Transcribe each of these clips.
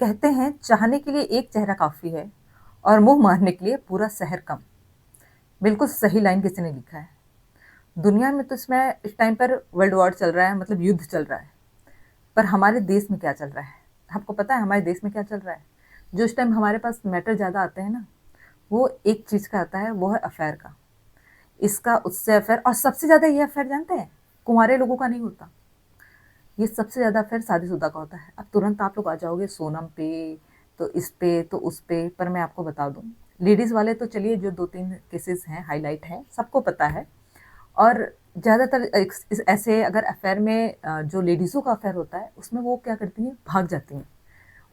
कहते हैं चाहने के लिए एक चेहरा काफ़ी है और मुँह मारने के लिए पूरा शहर कम। बिल्कुल सही लाइन किसी ने लिखा है। दुनिया में तो इस टाइम पर वर्ल्ड वॉर चल रहा है, मतलब युद्ध चल रहा है। पर हमारे देश में क्या चल रहा है? आपको पता है हमारे देश में क्या चल रहा है? जो इस टाइम हमारे पास मैटर ज़्यादा आते हैं ना, वो एक चीज़ का आता है, वो है अफ़ेयर का। इसका उससे अफ़ेयर, और सबसे ज़्यादा ये अफ़ेयर जानते हैं? कुँवारे लोगों का नहीं होता। ये सबसे ज़्यादा अफ़ेयर शादीशुदा का होता है। अब तुरंत आप लोग आ जाओगे सोनम पे, तो इस पे, तो उस पे, पर मैं आपको बता दूँ, लेडीज़ वाले तो चलिए जो 2-3 केसेज़ हैं, हाइलाइट हैं, सबको पता है। और ज़्यादातर ऐसे अगर अफ़ेयर में जो लेडीज़ों का अफ़ेयर होता है, उसमें वो क्या करती हैं, भाग जाती हैं।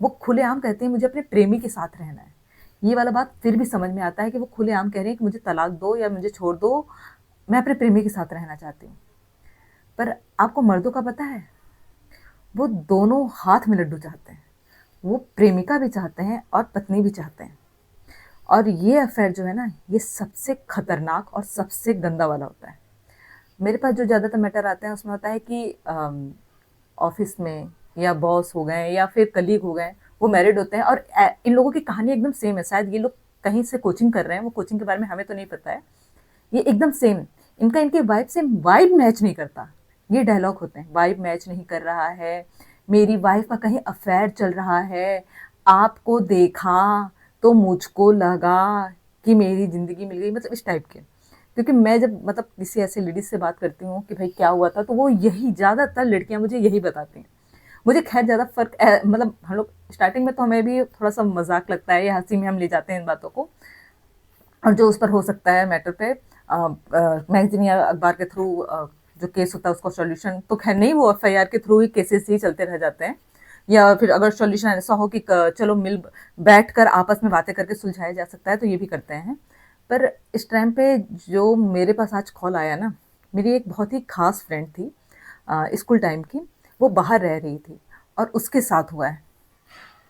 वो खुलेआम कहती हैं मुझे अपने प्रेमी के साथ रहना है। ये वाला बात फिर भी समझ में आता है कि वो खुलेआम कह रही हैं कि मुझे तलाक दो या मुझे छोड़ दो, मैं अपने प्रेमी के साथ रहना चाहती हूँ। पर आपको मर्दों का पता है? वो दोनों हाथ में लड्डू चाहते हैं। वो प्रेमिका भी चाहते हैं और पत्नी भी चाहते हैं। और ये अफ़ेयर जो है ना, ये सबसे खतरनाक और सबसे गंदा वाला होता है। मेरे पास जो ज़्यादातर मैटर आते हैं उसमें होता है कि ऑफ़िस में या बॉस हो गए या फिर कलीग हो गए, वो मैरिड होते हैं और इन लोगों की कहानी एकदम सेम है। शायद ये लोग कहीं से कोचिंग कर रहे हैं, वो कोचिंग के बारे में हमें तो नहीं पता है। ये एकदम सेम, इनका इनके वाइब से वाइब मैच नहीं करता। ये डायलॉग होते हैं, वाइब मैच नहीं कर रहा है, मेरी वाइफ का कहीं अफेयर चल रहा है, आपको देखा तो मुझको लगा कि मेरी ज़िंदगी मिल गई, मतलब इस टाइप के। क्योंकि मैं जब मतलब किसी ऐसे लेडीज़ से बात करती हूँ कि भाई क्या हुआ था, तो वो यही ज़्यादातर लड़कियाँ मुझे यही बताती हैं। मुझे खैर ज़्यादा फ़र्क मतलब हम लोग स्टार्टिंग में तो हमें भी थोड़ा-सा मज़ाक लगता है या हँसी में हम ले जाते हैं इन बातों को। और जो उस पर हो सकता है मैटर पे मैगज़ीन या अखबार के थ्रू जो केस होता है उसका सॉल्यूशन तो खैर नहीं, वो एफआईआर के थ्रू ही केसेस ही चलते रह जाते हैं। या फिर अगर सॉल्यूशन ऐसा हो कि चलो मिल बैठ कर आपस में बातें करके सुलझाया जा सकता है तो ये भी करते हैं। पर इस टाइम पे जो मेरे पास आज कॉल आया ना, मेरी एक बहुत ही खास फ्रेंड थी स्कूल टाइम की, वो बाहर रह रही थी और उसके साथ हुआ है।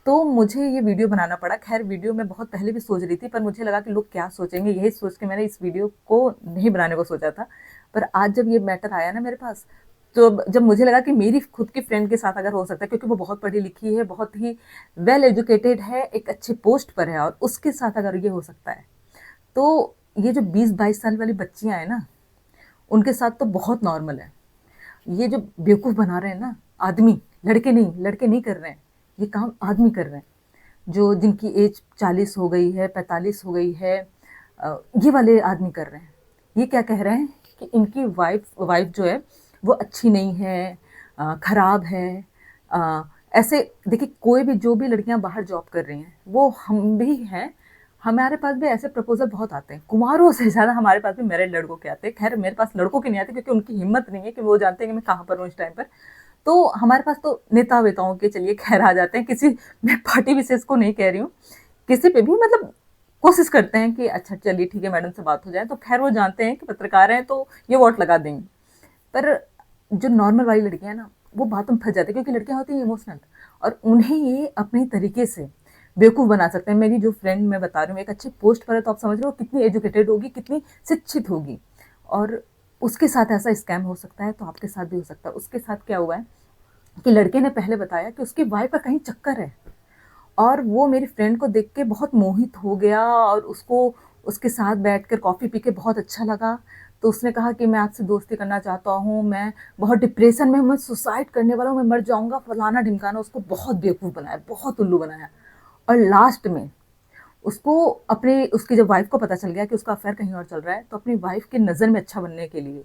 तो मुझे ये वीडियो बनाना पड़ा। ख़ैर वीडियो मैं बहुत पहले भी सोच रही थी, पर मुझे लगा कि लोग क्या सोचेंगे, यही सोच के मैंने इस वीडियो को नहीं बनाने को सोचा था। पर आज जब ये मैटर आया ना मेरे पास, तो जब मुझे लगा कि मेरी खुद की फ्रेंड के साथ अगर हो सकता है, क्योंकि वो बहुत पढ़ी-लिखी है, बहुत ही वेल एजुकेटेड है, एक अच्छे पोस्ट पर है और उसके साथ अगर ये हो सकता है, तो ये जो 20-22 साल वाली बच्चियाँ हैं ना, उनके साथ तो बहुत नॉर्मल है। ये जो बेवकूफ़ बना रहे हैं ना आदमी, लड़के नहीं कर रहे हैं, ये काम आदमी कर रहे हैं। जो जिनकी एज 40 हो गई है, 45 हो गई है, ये वाले आदमी कर रहे हैं। ये क्या कह रहे हैं कि इनकी वाइफ़ वाइफ़ जो है वो अच्छी नहीं है, खराब है। अ, ऐसे देखिए, कोई भी जो भी लड़कियाँ बाहर जॉब कर रही हैं, वो हम भी हैं, हमारे पास भी ऐसे प्रपोज़ल बहुत आते हैं। कुँवारों से ज़्यादा हमारे पास भी मैरिड लड़कों के आते हैं। ख़ैर मेरे पास लड़कों के नहीं आते क्योंकि उनकी हिम्मत नहीं है कि वो जानते हैं कि मैं कहाँ पर हूँ इस टाइम पर। तो हमारे पास तो नेता-वेताओं के चलिए ख़ैर आ जाते हैं, किसी मैं पार्टी विशेष को नहीं कह रही हूँ। किसी पे भी मतलब कोशिश करते हैं कि अच्छा चलिए ठीक है मैडम से बात हो जाए, तो ख़ैर वो जानते हैं कि पत्रकार हैं तो ये वोट लगा देंगे। पर जो नॉर्मल वाली लड़कियाँ हैं ना, वो बातों में फँस जाती हैं क्योंकि लड़कियाँ होती हैं इमोशनल और उन्हें ये अपने तरीके से बेवकूफ़ बना सकते हैं। मेरी जो फ्रेंड मैं बता रही हूँ एक अच्छी पोस्ट पर है, तो आप समझ रहे हो कितनी एजुकेटेड होगी, कितनी शिक्षित होगी और उसके साथ ऐसा स्कैम हो सकता है, तो आपके साथ भी हो सकता है। उसके साथ क्या हुआ है कि लड़के ने पहले बताया कि उसकी वाइफ़ का कहीं चक्कर है और वो मेरी फ्रेंड को देख के बहुत मोहित हो गया और उसको उसके साथ बैठकर कॉफ़ी पी के बहुत अच्छा लगा। तो उसने कहा कि मैं आपसे दोस्ती करना चाहता हूँ, मैं बहुत डिप्रेशन में हूँ, मैं सुसाइड करने वाला हूँ, मैं मर जाऊँगा, फलाना-ढिमकाना, उसको बहुत बेवकूफ़ बनाया, बहुत उल्लू बनाया। और लास्ट में उसको अपने उसकी जब वाइफ़ को पता चल गया कि उसका अफ़ेयर कहीं और चल रहा है, तो अपनी वाइफ़ की नज़र में अच्छा बनने के लिए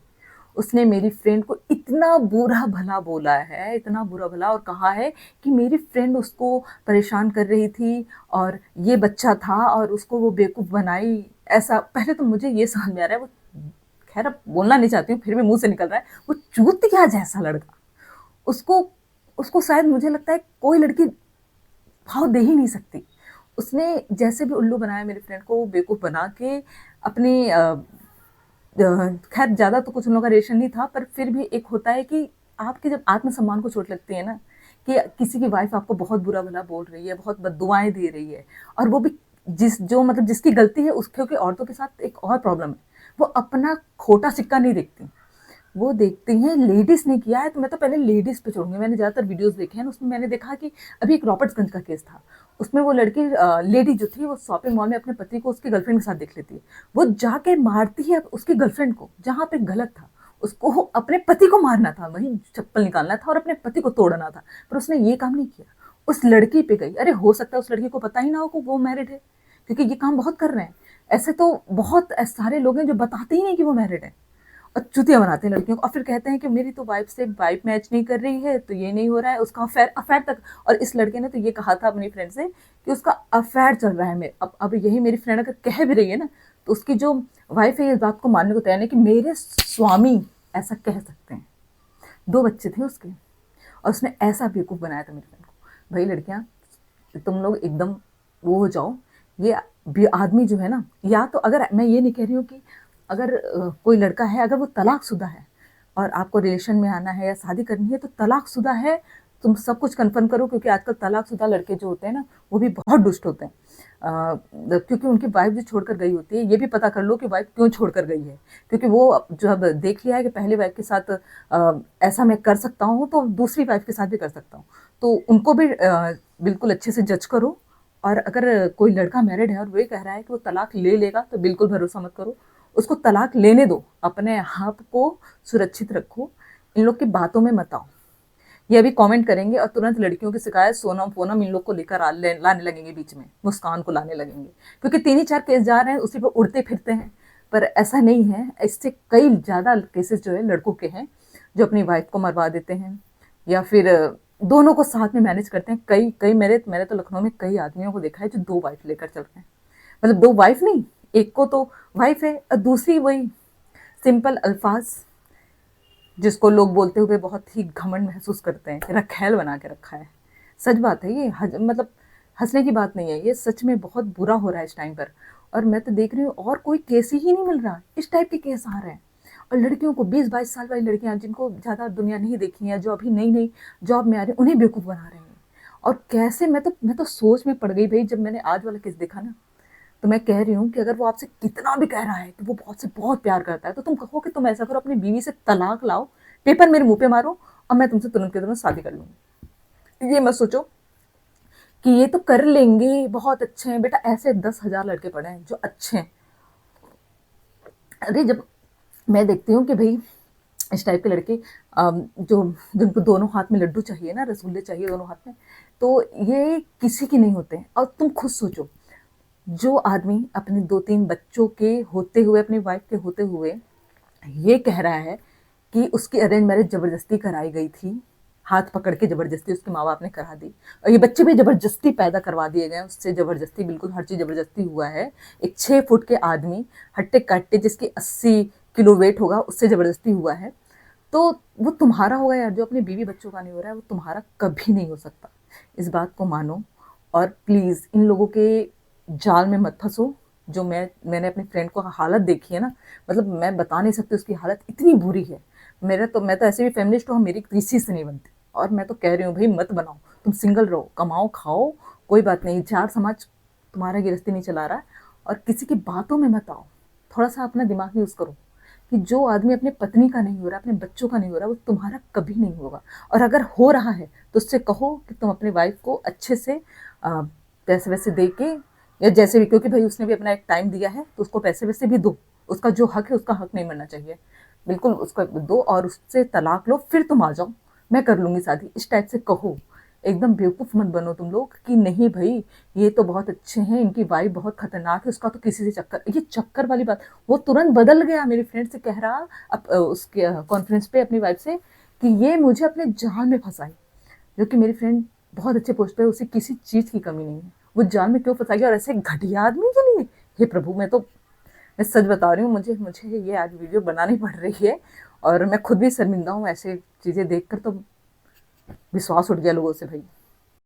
उसने मेरी फ्रेंड को इतना बुरा-भला बोला है, इतना बुरा-भला, और कहा है कि मेरी फ्रेंड उसको परेशान कर रही थी और ये बच्चा था और उसको वो बेवकूफ़ बनाई। ऐसा पहले तो मुझे ये समझ में आ रहा है, वो ख़ैर अब बोलना नहीं चाहती हूँ, फिर भी मुँह से निकल रहा है, वो चूतिया जैसा लड़का। उसको उसको शायद मुझे लगता है कोई लड़की भाव दे ही नहीं सकती। उसने जैसे भी उल्लू बनाया मेरी फ्रेंड को, वो बेवकूफ़ बना के अपनी खैर ज़्यादा तो कुछ उन लोगों का रिलेशन नहीं था, पर फिर भी एक होता है कि आपके जब आत्मसम्मान को चोट लगती है ना, कि किसी की वाइफ़ आपको बहुत बुरा-भला बोल रही है, बहुत बद्दुआएँ दे रही है और वो भी जो मतलब जिसकी गलती है, उसके, क्योंकि औरतों के साथ एक और प्रॉब्लम है, वो अपना खोटा सिक्का नहीं देखती। वो देखती हैं लेडीज़ ने किया है, तो मैं तो पहले लेडीज़ पे छोड़ूँगी। मैंने ज़्यादातर वीडियोज़ देखे हैं, उसमें मैंने देखा कि अभी एक रॉबर्ट्सगंज का केस था। उसमें वो लड़की लेडी जो थी वो शॉपिंग मॉल में अपने पति को उसकी गर्लफ्रेंड के साथ देख लेती है। वो जाके मारती है उसकी गर्लफ्रेंड को, जहाँ पे गलत था। उसको अपने पति को मारना था, वहीं चप्पल निकालना था और अपने पति को तोड़ना था, पर उसने ये काम नहीं किया। उस लड़की पे गई। अरे हो सकता है उस लड़की को पता ही ना हो कि वो मैरिड है, क्योंकि ये काम बहुत कर रहे हैं। ऐसे तो बहुत सारे लोग हैं जो बताते ही नहीं कि वो मैरिड है और चुतिया बनाते हैं लड़कियों को, और फिर कहते हैं कि मेरी तो वाइफ से वाइफ मैच नहीं कर रही है, तो ये नहीं हो रहा है, उसका अफेयर अफेयर तक। और इस लड़के ने तो ये कहा था अपनी फ्रेंड से कि उसका अफेयर चल रहा है। मेरे अब यही मेरी फ्रेंड अगर कह भी रही है ना, तो उसकी जो वाइफ है इस बात को मानने को तैयार नहीं कि मेरे स्वामी ऐसा कह सकते हैं। 2 बच्चे थे उसके, और उसने ऐसा बेवकूफ़ बनाया था मेरी फ्रेंड को। भाई लड़कियाँ, तुम लोग एकदम वो हो जाओ। ये आदमी जो है ना, या तो अगर मैं ये नहीं कह रही हूँ कि अगर कोई लड़का है, अगर वो तलाकशुदा है और आपको रिलेशन में आना है या शादी करनी है, तो तलाकशुदा है, तुम सब कुछ कन्फर्म करो, क्योंकि आजकल तलाकशुदा लड़के जो होते हैं ना, वो भी बहुत दुष्ट होते हैं। क्योंकि उनकी वाइफ जो छोड़कर गई होती है, ये भी पता कर लो कि वाइफ क्यों छोड़कर गई है, क्योंकि वो जब देख लिया है कि पहली वाइफ के साथ ऐसा मैं कर सकता हूँ, तो दूसरी वाइफ के साथ भी कर सकता हूँ। तो उनको भी बिल्कुल अच्छे से जज करो। और अगर कोई लड़का मैरिड है और वो कह रहा है कि वो तलाक ले लेगा, तो बिल्कुल भरोसा मत करो। उसको तलाक लेने दो, अपने आप को सुरक्षित रखो, इन लोग की बातों में मत आओ। ये अभी कमेंट करेंगे और तुरंत लड़कियों की शिकायत सोनम फोनम इन लोग को लेकर लाने लगेंगे, बीच में मुस्कान को लाने लगेंगे, क्योंकि 3 ही 4 केस जा रहे हैं, उसी पर उड़ते फिरते हैं। पर ऐसा नहीं है, इससे कई ज़्यादा केसेस जो है लड़कों के हैं, जो अपनी वाइफ को मरवा देते हैं या फिर दोनों को साथ में मैनेज करते हैं। कई कई मैंने तो लखनऊ में कई आदमियों को देखा है जो 2 वाइफ लेकर चल रहे हैं। मतलब 2 वाइफ नहीं, एक को तो वाइफ है और दूसरी वही सिंपल अल्फाज, जिसको लोग बोलते हुए बहुत ही घमंड महसूस करते हैं, रखैल बना के रखा है। सच बात है ये, मतलब हंसने की बात नहीं है, ये सच में बहुत बुरा हो रहा है इस टाइम पर। और मैं तो देख रही हूँ और कोई केस ही नहीं मिल रहा, इस टाइप के केस आ रहे हैं। और लड़कियों को 20-22 साल वाली लड़कियां जिनको ज़्यादा दुनिया नहीं देखी है, जो अभी नई नई जॉब में आ रही, उन्हें बेवकूफ़ बना रहे हैं। और कैसे, मैं तो सोच में पड़ गई भाई, जब मैंने आज वाला केस देखा ना। तो मैं कह रही हूँ कि अगर वो आपसे कितना भी कह रहा है कि वो बहुत से बहुत प्यार करता है, तो तुम कहो कि तुम ऐसा करो, अपनी बीवी से तलाक लाओ, पेपर मेरे मुंह पे मारो, और मैं तुमसे तुरंत के तुरंत शादी कर लूँगी। ये मत सोचो कि ये तो कर लेंगे, बहुत अच्छे हैं। बेटा ऐसे 10,000 लड़के पड़े हैं जो अच्छे हैं। अरे जब मैं देखती हूँ कि भाई इस टाइप के लड़के जो जिनको दोनों हाथ में लड्डू चाहिए ना, रसगुल्ले चाहिए दोनों हाथ में, तो ये किसी के नहीं होते हैं। और तुम खुद सोचो, जो आदमी अपने 2-3 बच्चों के होते हुए, अपनी वाइफ के होते हुए ये कह रहा है कि उसकी अरेंज मैरिज ज़बरदस्ती कराई गई थी, हाथ पकड़ के ज़बरदस्ती उसके माँ बाप ने करा दी, और ये बच्चे भी ज़बरदस्ती पैदा करवा दिए गए, उससे ज़बरदस्ती, बिल्कुल हर चीज़ ज़बरदस्ती हुआ है। एक 6 फुट के आदमी, हट्टे कट्टे, जिसकी 80 किलो वेट होगा, उससे ज़बरदस्ती हुआ है। तो वो तुम्हारा होगा यार, जो अपने बीवी बच्चों का नहीं हो रहा है, वो तुम्हारा कभी नहीं हो सकता। इस बात को मानो, और प्लीज़ इन लोगों के जाल में मत फंसो। जो मैंने अपनी फ्रेंड को हालत देखी है ना, मतलब मैं बता नहीं सकती, उसकी हालत इतनी बुरी है। मैं तो ऐसे भी फेमिनिस्ट हूँ, मेरी किसी से नहीं बनती, और मैं तो कह रही हूँ भाई मत बनाओ, तुम सिंगल रहो, कमाओ खाओ, कोई बात नहीं, 4 समाज तुम्हारा गिरस्ती नहीं चला रहा है। और किसी की बातों में मत आओ, थोड़ा सा अपना दिमाग यूज़ करो कि जो आदमी अपने पत्नी का नहीं हो रहा, अपने बच्चों का नहीं हो रहा, वो तुम्हारा कभी नहीं होगा। और अगर हो रहा है तो उससे कहो कि तुम अपनी वाइफ को अच्छे से पैसे वैसे दे के, या जैसे भी, क्योंकि भाई उसने भी अपना एक टाइम दिया है, तो उसको पैसे वैसे भी दो। उसका जो हक है, उसका हक नहीं मिलना चाहिए, बिल्कुल उसको दो, और उससे तलाक लो, फिर तुम आ जाओ, मैं कर लूँगी शादी, इस टाइप से कहो। एकदम बेवकूफ़ मत बनो तुम लोग कि नहीं भाई ये तो बहुत अच्छे हैं, इनकी वाइफ बहुत खतरनाक है, उसका तो किसी से चक्कर, ये चक्कर वाली बात। वो तुरंत बदल गया, मेरी फ्रेंड से कह रहा उसके कॉन्फ्रेंस पे अपनी वाइफ से कि ये मुझे अपने जाल में फंसाई, जो कि मेरी फ्रेंड बहुत अच्छे पोस्ट पे, उसे किसी चीज़ की कमी नहीं है, वो जाल में क्यों फंसाएगी, और ऐसे घटिया आदमी के लिए। हे प्रभु, मैं सच बता रही हूँ, मुझे मुझे ये आज वीडियो बनानी पड़ रही है, और मैं खुद भी शर्मिंदा हूँ ऐसे चीज़ें देखकर, तो विश्वास उठ गया लोगों से भाई।